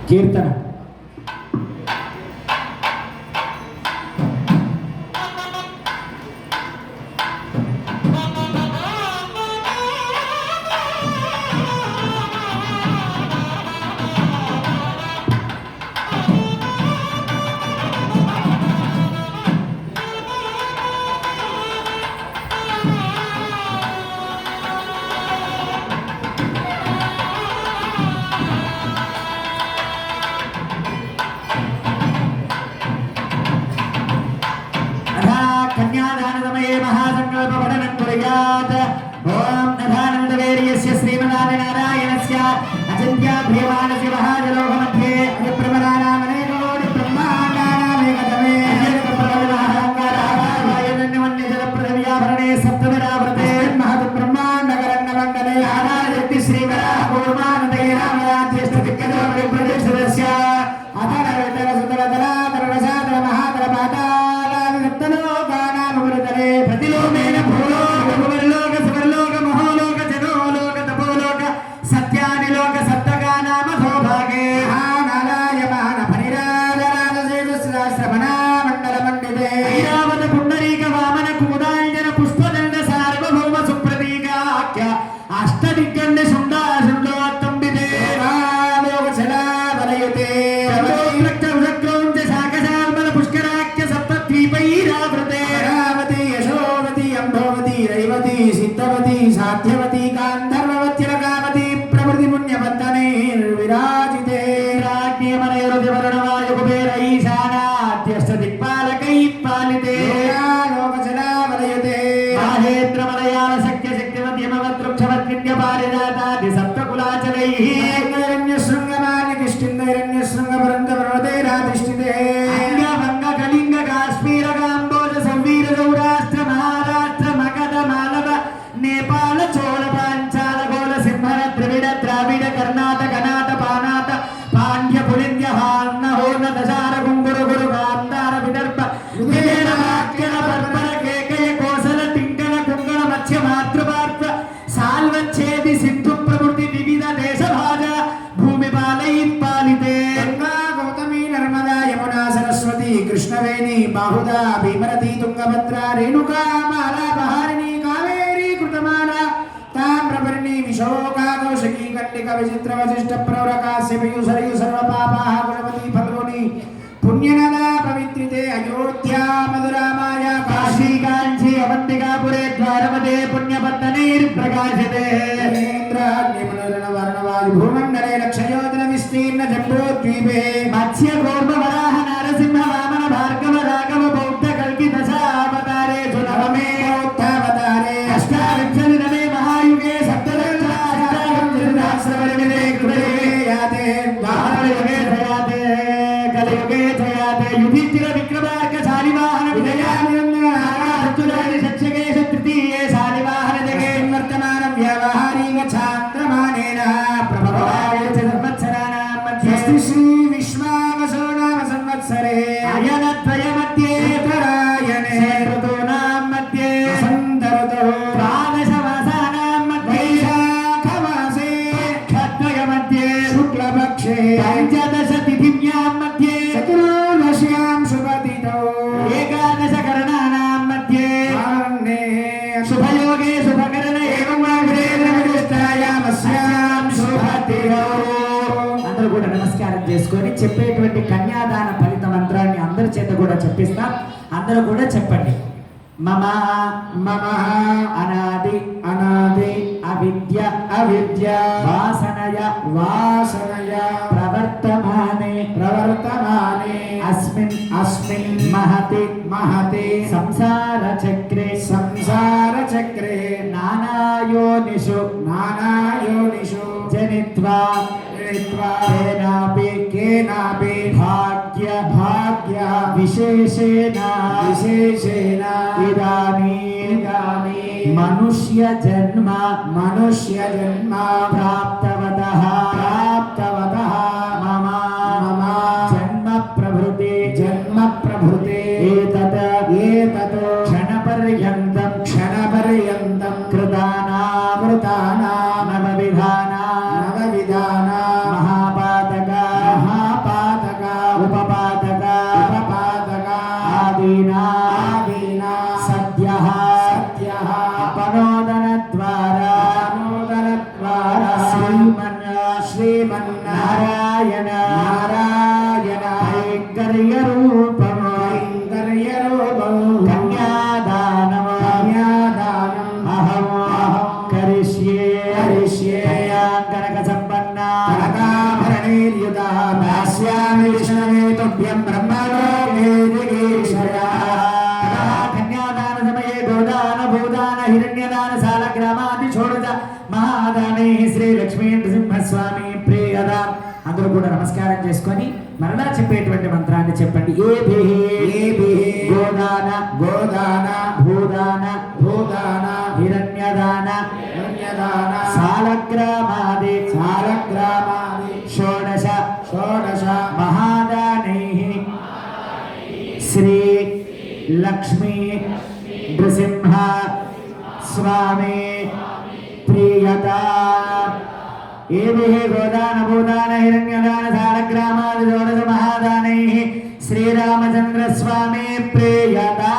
కీర్తన. कन्यादान समये महासंकल्प पठनं कुर्यात्. ओम नधानन्दवेर्यस्य श्रीमन्नारायणस्य अचिन्त्य प्रियमाणस्य महाजलोक मध्ये अभिप्रमदानामनेकोटि ब्रह्माण्डानामेकतमे वायुन्यमन्यजलप्रदव्याभरणे सप्तमिरावृते महत् ब्रह्माण्डकरण्डमण्डले आनायति श्रीवरापूर्वानन्दे रामराज्यस्तदिक्कजो विप्रदेशस्य अधरवितरसुतरधराधररसाधर महाधरपादा प्रतिलोमेन भूलोक भुवर्लोक सुवर्लोक महोलोक जनोलोक तपोलोक सत्यानिलोक सप्तगा नाम सौभागे नारायमान फनिराजराजसेतुसहस्रमणा मंडल मंडिते ऐरावत पुंडरीक वामन कुमुदाञ्जन पुष्पदण्ड सार्वभौम सुप्रतीकाख्य अष्टदिग्गण्ड शुण्डाशुण्डोत्तम्बिते लोक चला वलयते रक्तवृक्रौञ्च शाकशाल्मल पुष्कराख्य सप्तद्वीपैरावृते रैवती सिद्धवती साध्यवती गांधर्ववती रगावती प्रभृति पुण्यवत्तने विराजिते राज्ञमनयोरुदिवर्णवायु कुबेर ईशानाद्यश्च दिक्पालकैः पालिते लोकजला वलयते माहेन्द्र मलयाळ शक्य शक्तिवत् यमवत् वृक्षवत् विद्यपारिजातादि सप्तकुलाचलैः हिरण्यशृङ्गमालिकिष्टिन्दैरण्यशृङ्गवृन्दपर्वतैराधिष्ठिते अंगभङ्ग कलिङ्ग काश्मीर काम्बोज संवीर सौराष्ट्र महाराष्ट्र मगध मालव नेपाल चोल पांचाल गोल सिंहर द्रविड़ द्राविड़ कर्नाटक नाथ पानाथ पांड्य पुलिंद्य हान्न होर्ण दशार गुंगुर गुरु गांधार विदर्भ विजयन वाक्यन पर्वण केकय कोसल तिंकन कुंगण मत्स्य मातृभार्थ साल्वच्छेदि सिंधु प्रवृत्ति विविध देश भाजा भूमि पालैः पालिते गंगा गौतमी नर्मदा यमुना सरस्वती कृष्णवेणी बाहुदा भीमरती तुंगभद्रा रेणुका माला बहारिणी कावेरी कृतमाला ताम्रपर्णी विशोका कौशिकी कंडिका विचित्र वशिष्ठ प्रवर काश्यपयु सरयु सर्वपापाः गुणवती फल्गुनी पुण्यनदा पवित्रिते अयोध्या मधुरा माया काशी कांची अवंतिकापुरे द्वारपदे पुण्यपत्तनैर्प्रकाशिते इंद्राग्निमनोरणवर्णवायु भूमण्डले लक्षयोजन विस्तीर्ण जम्बूद्वीपे मत्स्य कूर्म वराह नरसिंह वामन भार्गव राघव बौद्ध कल्कि दशावतारे सुनवमे बौद्धावतारे अष्टाविंशतितमे महायुगे सप्तदशाश्रवणिमिते कृतयुगे याते द्वापरयुगे जयाते कलियुगे जयाते युधिष्ठिर विक्रमार्क शालिवाहन विजयानिरञ्जनागार्जुनानि सत्यकेश तृतीये शालिवाहन जगे वर्तमानं व्यावहारिक छात्रमानेन प्रभवाय च संवत्सराणां मध्ये श्री विश्वावसो नाम संवत्सरे अयनद्वय मध्ये उत्तरायणे ऋतूनां मध्ये वसन्त ऋतौ द्वादशमासानां मध्ये वैशाखमासे खद्वय मध्ये शुक्लपक्षे पञ्चदश तिथिभ्यां मध्ये चतुर्दश्यां शुभतिथौ एकादश करणानां मध्ये शुभयोगे शुभकरणे एवं विष्टायामस्यां शुभतिथौ. అందరూ కూడా నమస్కారం చేసుకొని చెప్పేటువంటి కన్యాదాన ఫలిత మంత్రాన్ని అందరి చేత కూడా చెప్పిస్తాం. అందరూ కూడా చెప్పండి. మమ మమ అనాది అనాది అవిద్య అవిద్య వాసనయ వాసనయ ప్రవర్తమానే ప్రవర్తమానే అస్మిన్ అస్మిన్ మహతి మహతి సంసార చక్రే సంసార చక్రే నానాయోనిషు నానాయోనిషు జనిత్వా केनापि केनापि भाग्य भाग्य विशेषेण विशेषेण इदानीं मनुष्य जन्म प्राप्तवतः मम मम जन्म प्रभृते एतत् क्षणपर्यन्तं कृतानां नवविधाना महापातका కనక సంపన్న కనకాభరణైర్యుతా దాస్యామి విష్ణవే తుభ్యం బ్రహ్మలోకే దిగీషయా కన్యాదాన సమయే గోదాన భూదాన హిరణ్యదాన సాలగ్రామాది షోడశ మహాదానై శ్రీ లక్ష్మీ నృసింహస్వామి ప్రియదా. అందరూ కూడా నమస్కారం చేసుకొని మరలా చెప్పేటువంటి మంత్రాన్ని చెప్పండి. గోదాన గోదాన భూదాన భూదాన హిరణ్యదాన హిరణ్యదాన సాలగ్రామాది సాలగ్రామాది షోడశ షోడశ మహాదానై శ్రీ లక్ష్మీ నృసింహ స్వామి ప్రియదా. గోదాన భూదాన హిరణ్యదాన సాలగ్రామాది షోడశ మహాదానై శ్రీరామచంద్ర స్వామి ప్రియదా.